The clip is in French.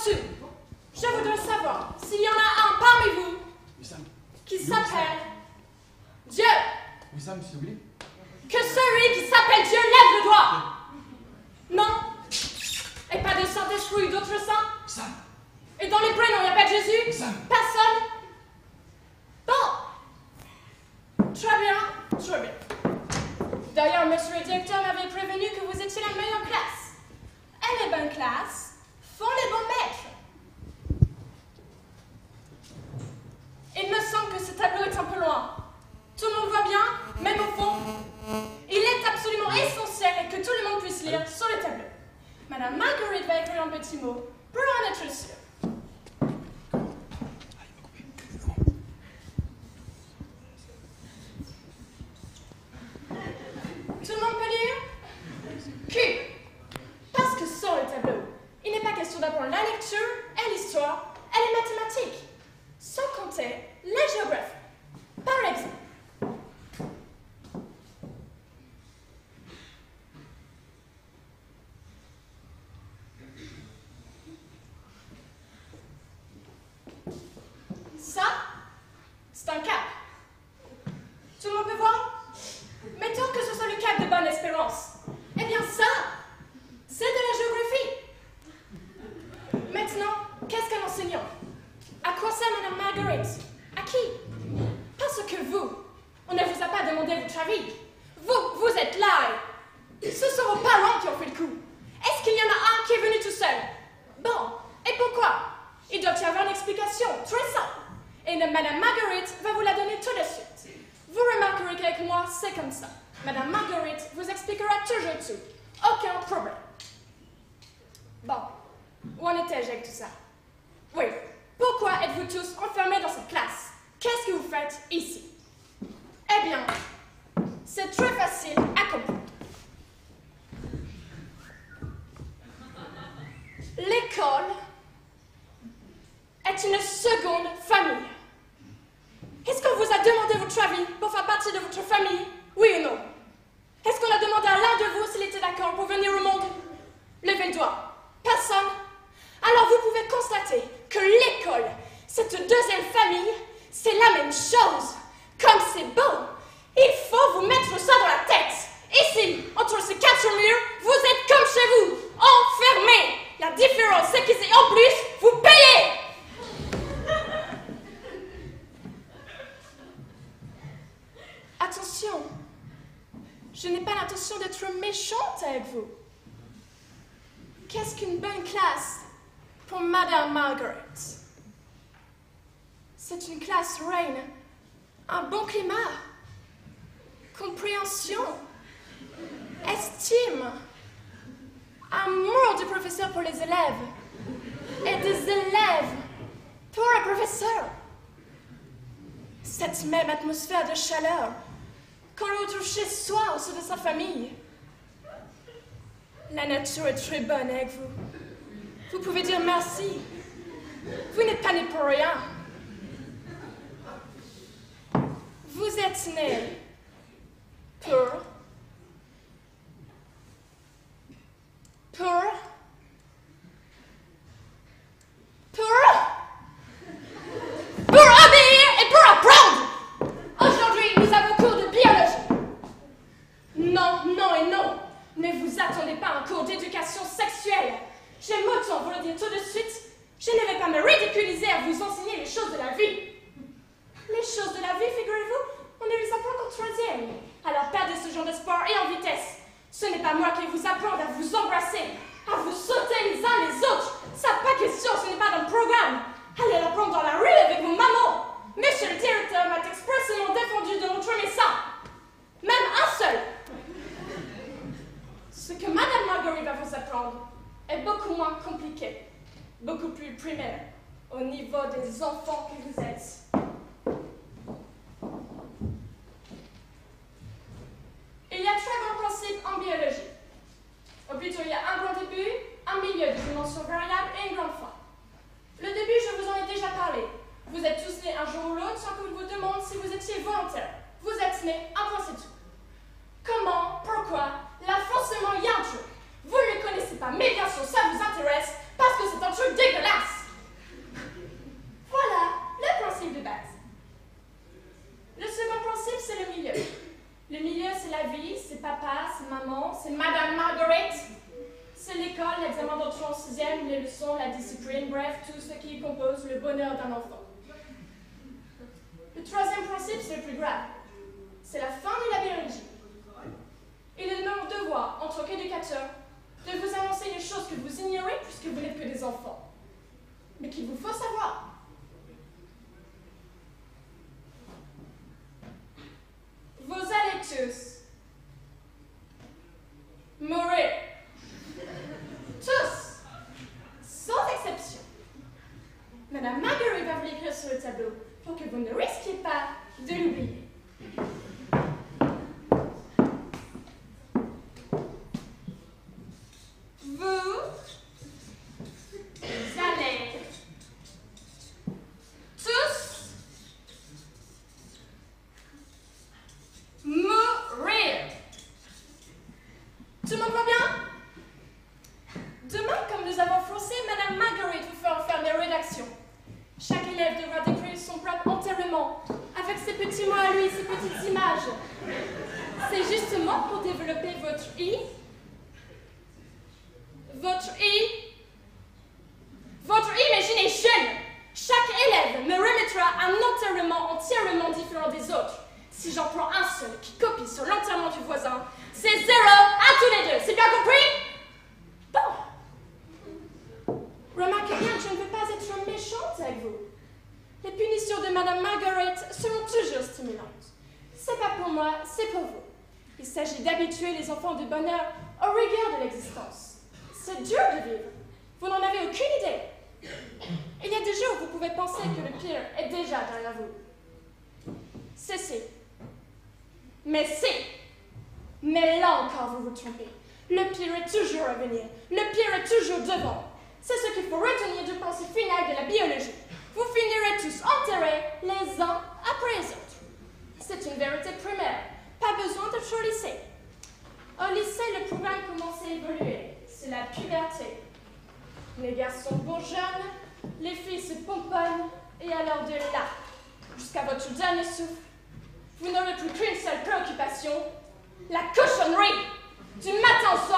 Surtout, je voudrais savoir s'il y en a un parmi vous qui s'appelle Dieu. Wissam, s'il vous plaît. Que celui qui s'appelle Dieu lève le doigt. Non. Et pas de Saint-Esprit ou d'autres saints. Sam. Et dans les prénoms, il n'y a pas de Jésus. Sam. Personne. Bon. Très bien, très bien. D'ailleurs, monsieur le directeur m'avait prévenu que vous étiez la meilleure classe. Et les bonnes classes font les bons maîtres. Il me semble que ce tableau est un peu loin. Tout le monde voit bien, même au fond. Il est absolument essentiel que tout le monde puisse lire sur le tableau. Madame Marguerite va écrire un petit mot pour en être sûre. Tout le monde peut lire? Q. Parce que sur le tableau, il n'est pas question d'apprendre la lecture et l'histoire et les mathématiques, sans compter la géographie. Par exemple, ça, c'est un cap. Tout le monde peut voir? Mettons que ce soit le cap de Bonne-Espérance. Eh bien ça, c'est de la géographie. Maintenant, qu'est-ce qu'un enseignant? À quoi sert Madame Marguerite? À qui? Parce que vous, on ne vous a pas demandé votre avis. Vous êtes là et ce sont vos parents qui ont fait le coup. Est-ce qu'il y en a un qui est venu tout seul? Bon, et pourquoi? Il doit y avoir une explication, très simple. Et Madame Marguerite va vous la donner tout de suite. Vous remarquerez qu'avec moi, c'est comme ça. Madame Marguerite vous expliquera toujours tout. Aucun problème. Bon, où en étais-je avec tout ça? Oui, pourquoi êtes-vous tous enfermés dans cette classe? Qu'est-ce que vous faites ici? Eh bien, c'est très facile à comprendre. L'école est une seconde famille. Est-ce qu'on vous a demandé votre avis pour faire partie de votre famille? Oui ou non? Est-ce qu'on a demandé à l'un de vous s'il était d'accord pour venir au monde? Levez le doigt. Personne? Alors vous pouvez constater que l'école, cette deuxième famille, c'est la même chose. Comme c'est beau, il faut vous mettre ça dans la tête. Ici, entre ces quatre murs, vous êtes comme chez vous, enfermés. La différence, c'est qu'ici, en plus, vous payez. Attention, je n'ai pas l'intention d'être méchante avec vous. Qu'est-ce qu'une bonne classe pour Madame Margaret? C'est une classe reine, un bon climat, compréhension, estime, amour du professeur pour les élèves et des élèves pour le professeur. Cette même atmosphère de chaleur qu'on retrouve chez soi au sein de sa famille. La nature est très bonne avec vous. Vous pouvez dire merci. Vous n'êtes pas né pour rien. Vous êtes né pour obéir et pour apprendre. Aujourd'hui, nous avons cours de biologie. Non, non et non. Ne vous attendez pas à un cours d'éducation sexuelle. J'aime autant vous le dire tout de suite. Je ne vais pas me ridiculiser à vous enseigner les choses de la vie. Les choses de la vie, figurez-vous, on ne les apprend qu'en troisième. Alors perdez ce genre de sport et en vitesse. Ce n'est pas moi qui vais vous apprendre à vous embrasser, à vous sauter les uns les autres. Ça n'a pas question, ce n'est pas dans le programme. Allez l'apprendre dans la rue avec vos mamans. Monsieur le directeur m'a expressément défendu de montrer ça. Même un seul. Ce que Madame Marguerite va vous apprendre est beaucoup moins compliqué, beaucoup plus primaire, au niveau des enfants que vous êtes. Il y a trois grands principes en biologie. Ou plutôt, il y a un grand début, un milieu de dimension variable et une grande fin. Le début, je vous en ai déjà parlé. Vous êtes tous nés un jour ou l'autre sans qu'on vous demande si vous étiez volontaire. Vous êtes nés, un point c'est tout. Comment, pourquoi, là forcément il y a un truc. Vous ne le connaissez pas, mais bien sûr ça vous intéresse parce que c'est un truc dégueulasse. bref, tout ce qui compose le bonheur d'un enfant. Le troisième principe, c'est le plus grave. C'est la fin de la biologie. Il est de mon devoir, en tant qu'éducateur, de vous annoncer les choses que vous ignorez puisque vous n'êtes que des enfants, mais qu'il vous faut savoir. Vous allez tous mourir. Tous, sans exception. Madame Marguerite va vous l'écrire sur le tableau pour que vous ne risquiez pas de l'oublier. Vous allez tous mourir. Tout le monde va bien? Demain, comme nous avons forcé, Madame Marguerite vous fera faire des rédactions. Chaque élève devra décrire son propre enterrement, avec ses petits mots à lui, ses petites images. C'est justement pour développer votre imagination. Chaque élève me remettra un enterrement entièrement différent des autres. Si j'en prends un seul qui copie sur l'enterrement du voisin, c'est 0 à tous les deux. C'est bien compris? Bon. Remarquez bien que je ne veux pas être méchante avec vous. Les punitions de Madame Marguerite seront toujours stimulantes. C'est pas pour moi, c'est pour vous. Il s'agit d'habituer les enfants de bonheur aux rigueurs de l'existence. C'est dur de vivre. Vous n'en avez aucune idée. Il y a des jours où vous pouvez penser que le pire est déjà derrière vous. Cessez. Mais là encore vous vous trompez. Le pire est toujours à venir. Le pire est toujours devant. C'est ce qu'il faut retenir du principe final de la biologie. Vous finirez tous enterrés les uns après les autres. C'est une vérité primaire. Pas besoin d'être au lycée. Au lycée, le programme commence à évoluer. C'est la puberté. Les garçons bourgeonnent, les filles se pomponnent, et alors de là, jusqu'à votre dernier souffle, vous n'aurez plus qu'une seule préoccupation, la cochonnerie. Du matin au soir,